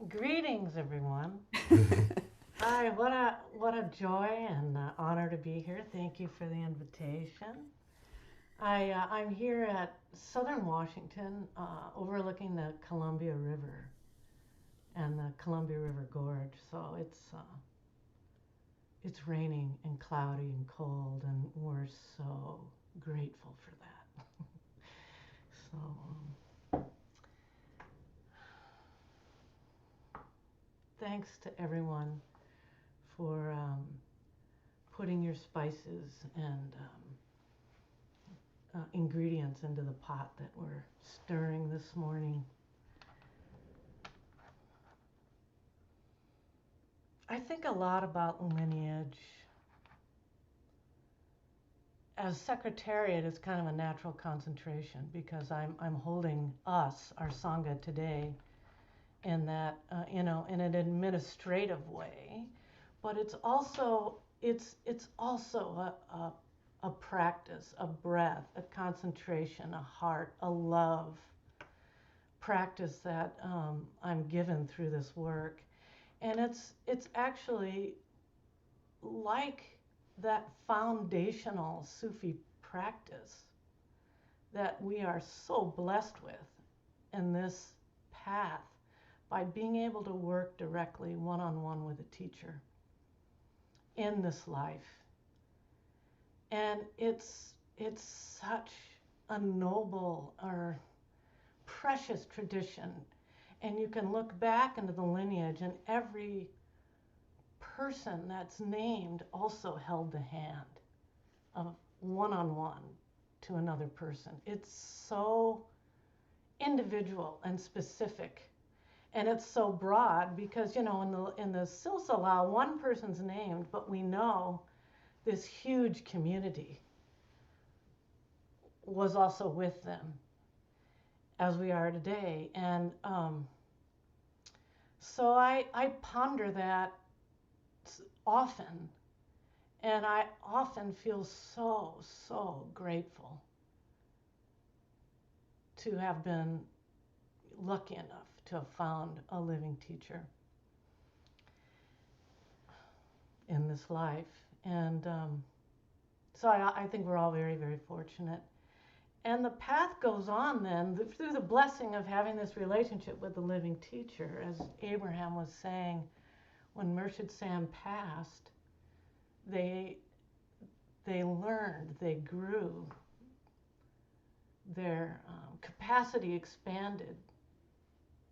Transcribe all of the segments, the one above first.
Greetings, everyone. Hi, what a joy and honor to be here. Thank you for the invitation. I'm here at Southern Washington, overlooking the Columbia River and the Columbia River Gorge. So it's raining and cloudy and cold, and we're so grateful for that. So thanks to everyone for putting your spices and ingredients into the pot that we're stirring this morning. I think a lot about lineage. As secretariat, it's kind of a natural concentration because I'm holding us, our Sangha today, in that in an administrative way, but it's also a practice, a breath, a concentration, a heart, a love practice that I'm given through this work. And it's actually like that foundational Sufi practice that we are so blessed with in this path by being able to work directly one-on-one with a teacher in this life. And it's such a noble or precious tradition. And you can look back into the lineage, and every person that's named also held the hand of one-on-one to another person. It's so individual and specific, and it's so broad because in the silsila one person's named, but we know this huge community was also with them as we are today. And so I ponder that often, and I often feel so grateful to have been lucky enough to have found a living teacher in this life. And so I think we're all very fortunate. And the path goes on then through the blessing of having this relationship with the living teacher. As Abraham was saying, when Murshid Sam passed, they learned, they grew, their capacity expanded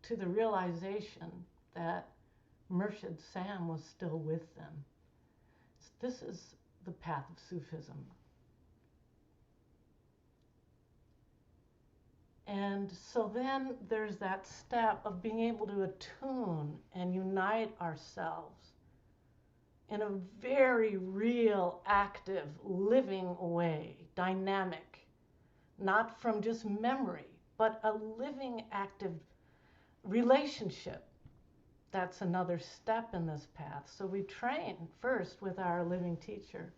to the realization that Murshid Sam was still with them. So this is the path of Sufism. And so then there's that step of being able to attune and unite ourselves in a very real, active, living way, dynamic, not from just memory, but a living, active relationship. That's another step in this path. So we train first with our living teacher,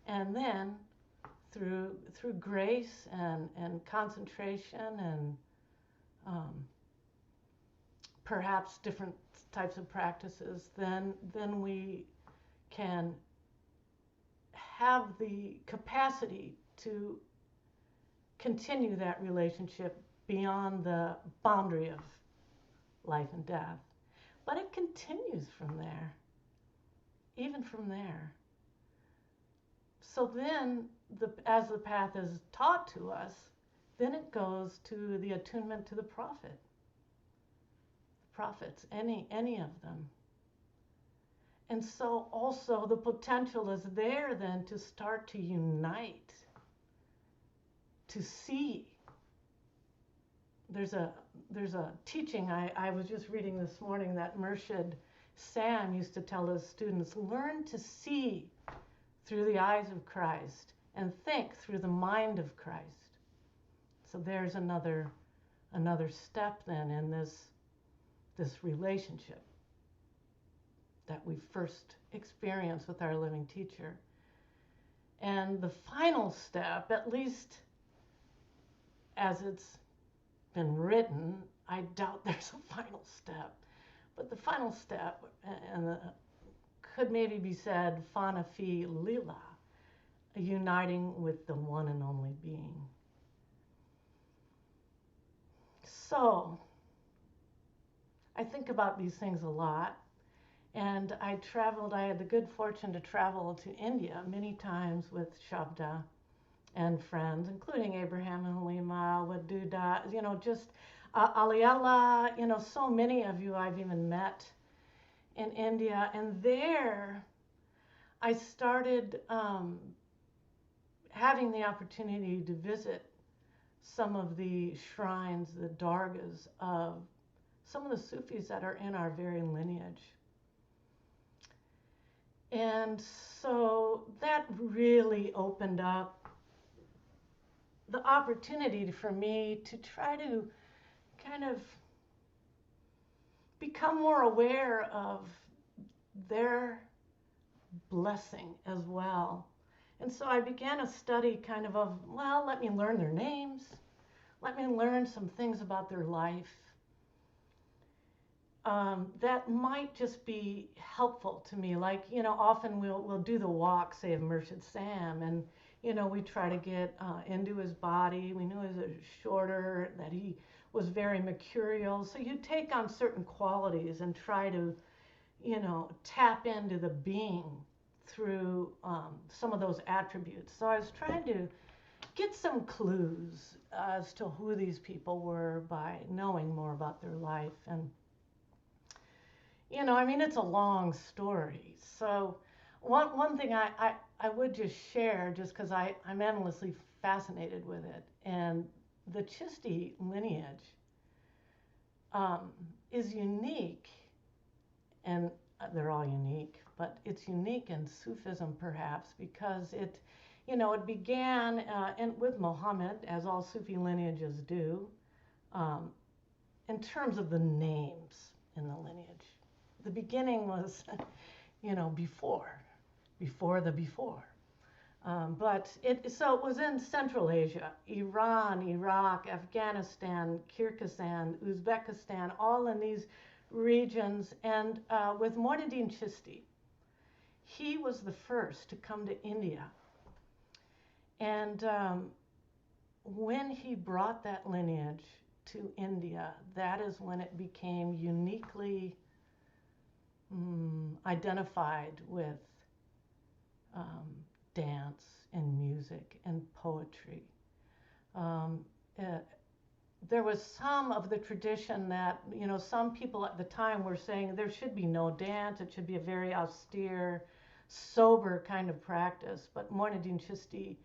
and then through grace and concentration and perhaps different types of practices, then we can have the capacity to continue that relationship beyond the boundary of life and death. But it continues from there, even from there. So then, as the path is taught to us, then it goes to the attunement to the prophet. The prophets, any of them. And so also the potential is there then to start to unite, to see. There's a teaching I was just reading this morning that Murshid Sam used to tell his students, learn to see through the eyes of Christ and think through the mind of Christ. So there's another step then in this relationship that we first experience with our living teacher. And the final step, at least as it's been written, I doubt there's a final step, But the final step, and could maybe be said, Fana Fi Lila, uniting with the one and only being. So, I think about these things a lot. And I had the good fortune to travel to India many times with Shabda and friends, including Abraham and Halima, Waduda, just Aliella, so many of you I've even met in India. And there I started having the opportunity to visit some of the shrines, the dargahs of some of the Sufis that are in our very lineage. And so that really opened up the opportunity for me to try to kind of become more aware of their blessing as well. And so I began a study well, let me learn their names, let me learn some things about their life that might just be helpful to me. Like, often we'll do the walk, say, of Murshid Sam, and we try to get into his body. We knew he was shorter, that he was very mercurial. So you take on certain qualities and try to, tap into the being through some of those attributes. So I was trying to get some clues as to who these people were by knowing more about their life. And, it's a long story. So one thing I would just share, just because I'm endlessly fascinated with it, and the Chisti lineage is unique, and they're all unique, but it's unique in Sufism perhaps because it began with Muhammad, as all Sufi lineages do, in terms of the names in the lineage. The beginning was, before the before. But it was in Central Asia, Iran, Iraq, Afghanistan, Kyrgyzstan, Uzbekistan, all in these regions. And with Muhyiddin Chisti, he was the first to come to India. And when he brought that lineage to India, that is when it became uniquely identified with dance and music and poetry. There was some of the tradition that, some people at the time were saying there should be no dance, it should be a very austere, sober kind of practice. But Muhyiddin Chisti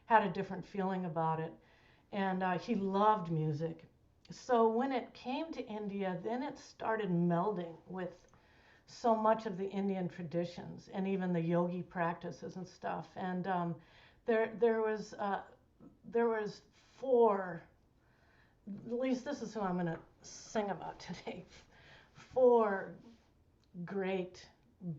had a different feeling about it, and he loved music. So when it came to India, then it started melding with so much of the Indian traditions and even the yogi practices and stuff. And there was 4, at least this is who I'm going to sing about today, 4 great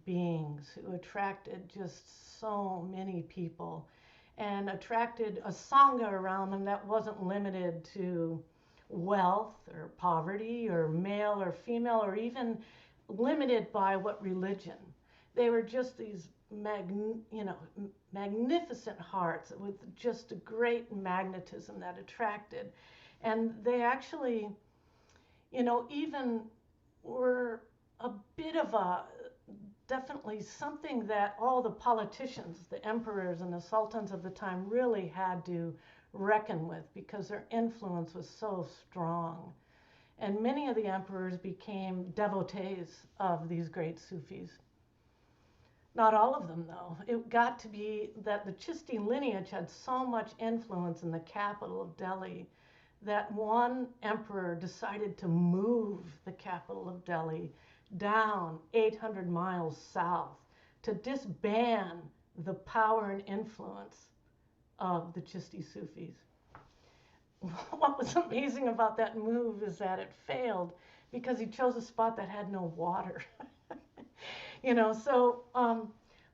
beings who attracted just so many people and attracted a Sangha around them that wasn't limited to wealth or poverty or male or female or even limited by what religion. They were just these magnificent hearts with just a great magnetism that attracted. And they actually, even were a bit of definitely something that all the politicians, the emperors and the sultans of the time really had to reckon with because their influence was so strong. And many of the emperors became devotees of these great Sufis. Not all of them, though. It got to be that the Chisti lineage had so much influence in the capital of Delhi that one emperor decided to move the capital of Delhi down 800 miles south to disband the power and influence of the Chisti Sufis. What was amazing about that move is that it failed because he chose a spot that had no water.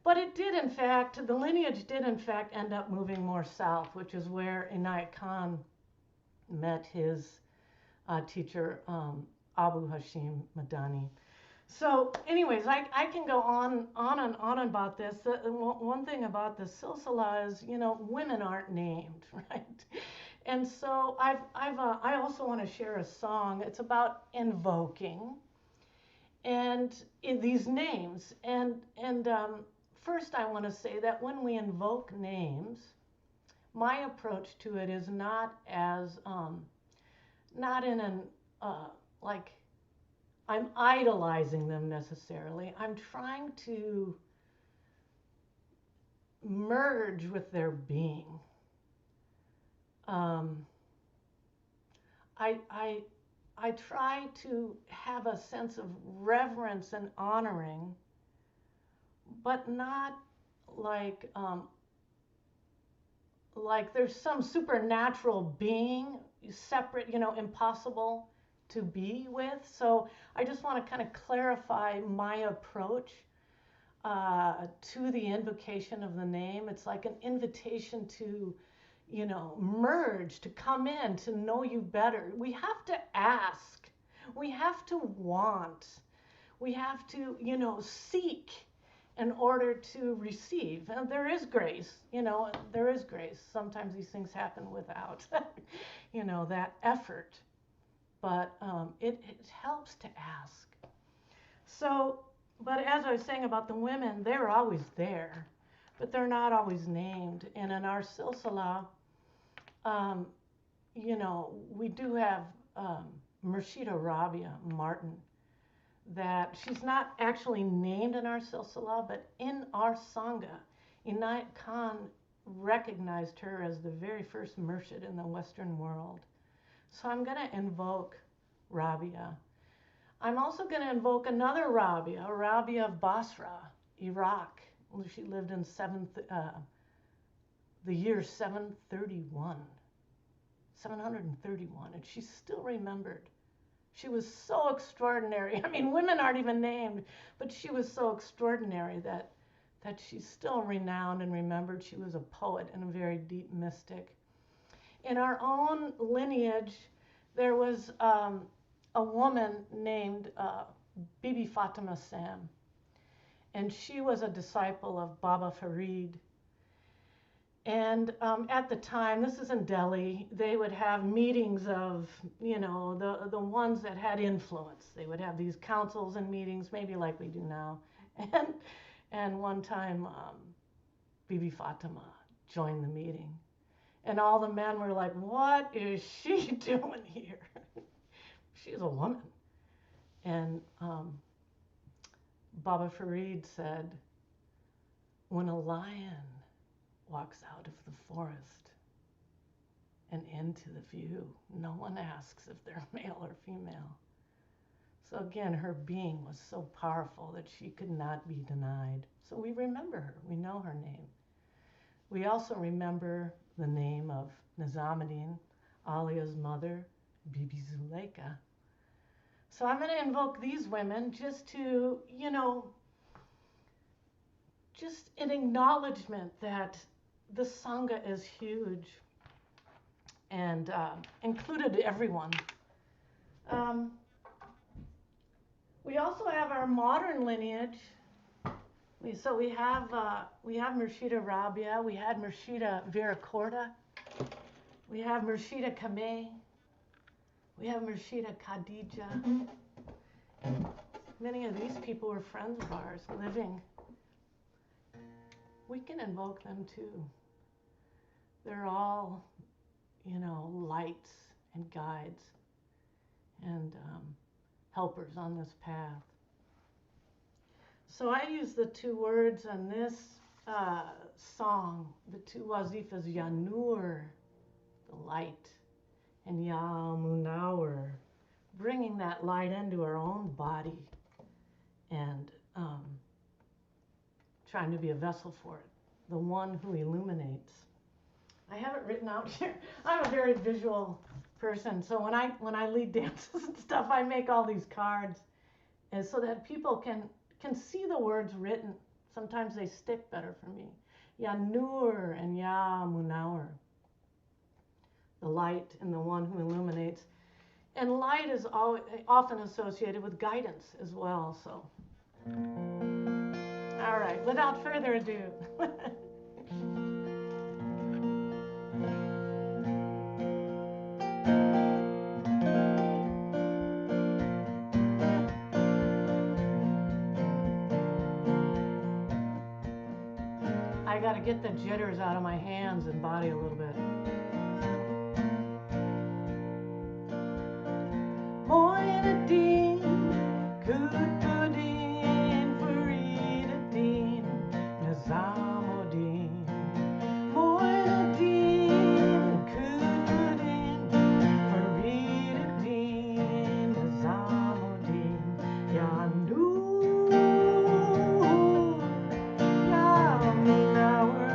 But it did, in fact, the lineage did, in fact, end up moving more south, which is where Inayat Khan met his teacher, Abu Hashim Madani. So, anyways, I can go on and on about this. One thing about the silsila is, women aren't named, right? And so I also want to share a song. It's about invoking and in these names. And first, I want to say that when we invoke names, my approach to it is not in an like I'm idolizing them necessarily. I'm trying to merge with their being. Um, I I try to have a sense of reverence and honoring, but not like like there's some supernatural being separate, impossible to be with. So I just want to kind of clarify my approach to the invocation of the name. It's like an invitation to, merge, to come in, to know you better. We have to ask, we have to want, we have to, seek in order to receive. And there is grace, there is grace. Sometimes these things happen without, that effort. But it helps to ask. So, but as I was saying about the women, they're always there, but they're not always named. And in our silsila, um, we do have Murshida Rabia Martin, that she's not actually named in our silsila, but in our Sangha, Inayat Khan recognized her as the very first Murshid in the Western world. So I'm going to invoke Rabia. I'm also going to invoke another Rabia, Rabia of Basra, Iraq. She lived in the year 731, and she's still remembered. She was so extraordinary. I mean, women aren't even named, but she was so extraordinary that she's still renowned and remembered. She was a poet and a very deep mystic. In our own lineage, there was a woman named Bibi Fatima Sam, and she was a disciple of Baba Farid. And at the time, this is in Delhi, they would have meetings of, the ones that had influence. They would have these councils and meetings, maybe like we do now. And one time, Bibi Fatima joined the meeting. And all the men were like, what is she doing here? She's a woman. And Baba Farid said, when a lion walks out of the forest and into the view, no one asks if they're male or female. So again, her being was so powerful that she could not be denied. So we remember her. We know her name. We also remember the name of Nizamuddin, Alia's mother, Bibi Zuleika. So I'm going to invoke these women just to, just an acknowledgement that the Sangha is huge and included everyone. We also have our modern lineage. We have Murshida Rabia, we had Murshida Viracorda, we have Murshida Kameh, we have Murshida Khadija. Many of these people were friends of ours living. We can invoke them too. They're all, lights and guides and helpers on this path. So I use the two words on this song, the two wazifas, Ya Nur, the light, and Ya Munawar, bringing that light into our own body and trying to be a vessel for it, the one who illuminates. I have it written out here. I'm a very visual person, so when I lead dances and stuff, I make all these cards, and so that people can see the words written. Sometimes they stick better for me. Ya Nur and Ya Munawar, the light and the one who illuminates. And light is often associated with guidance as well. So, all right, without further ado. I got to get the jitters out of my hands and body a little bit. Moinadine, good pudding, Faridadeen, Nizamudeen. Moinadine, good pudding, Faridadeen, Nizamudeen. Ya Noor, Ya Munawwar.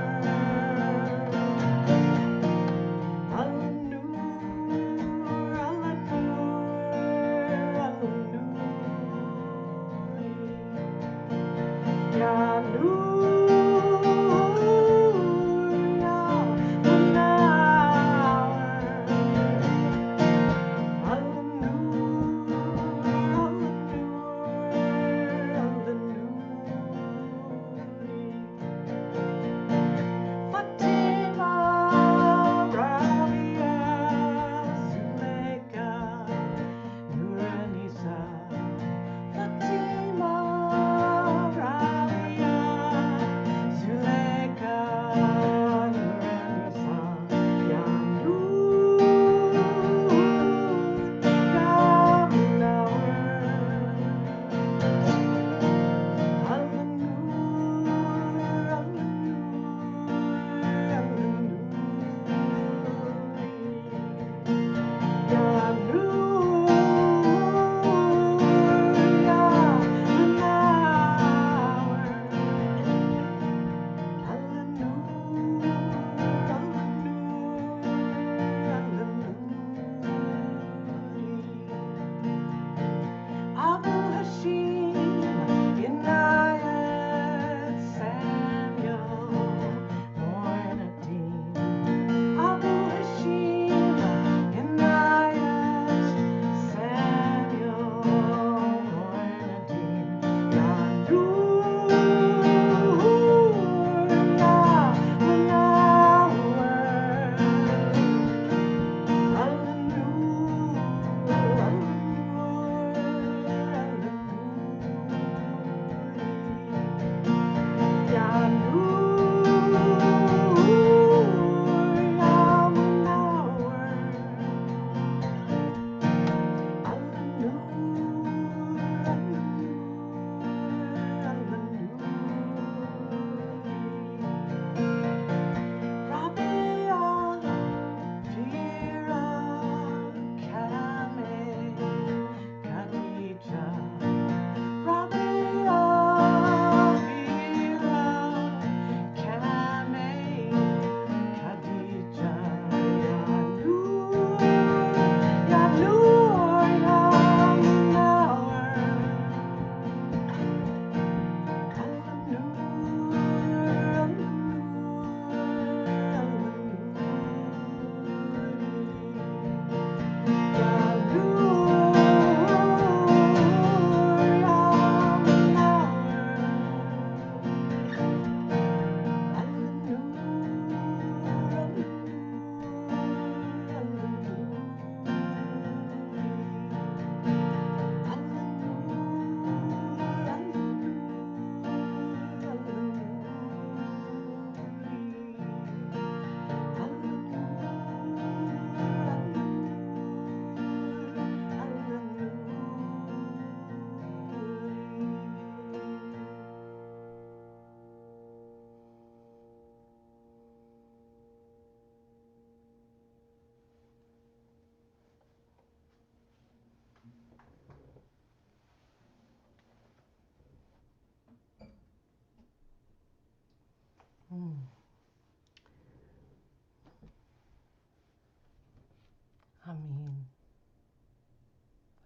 Amin.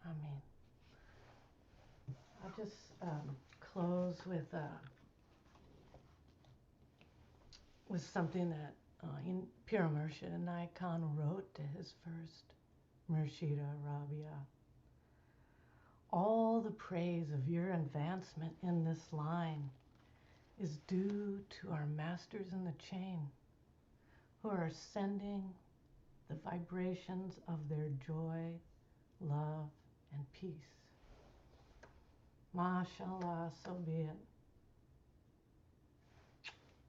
Amin. I'll just close with something that Pure Immersion and Khan wrote to his first Murshida Rabia. All the praise of your advancement in this line is due to our masters in the chain who are sending the vibrations of their joy, love, and peace. MashaAllah, so be it.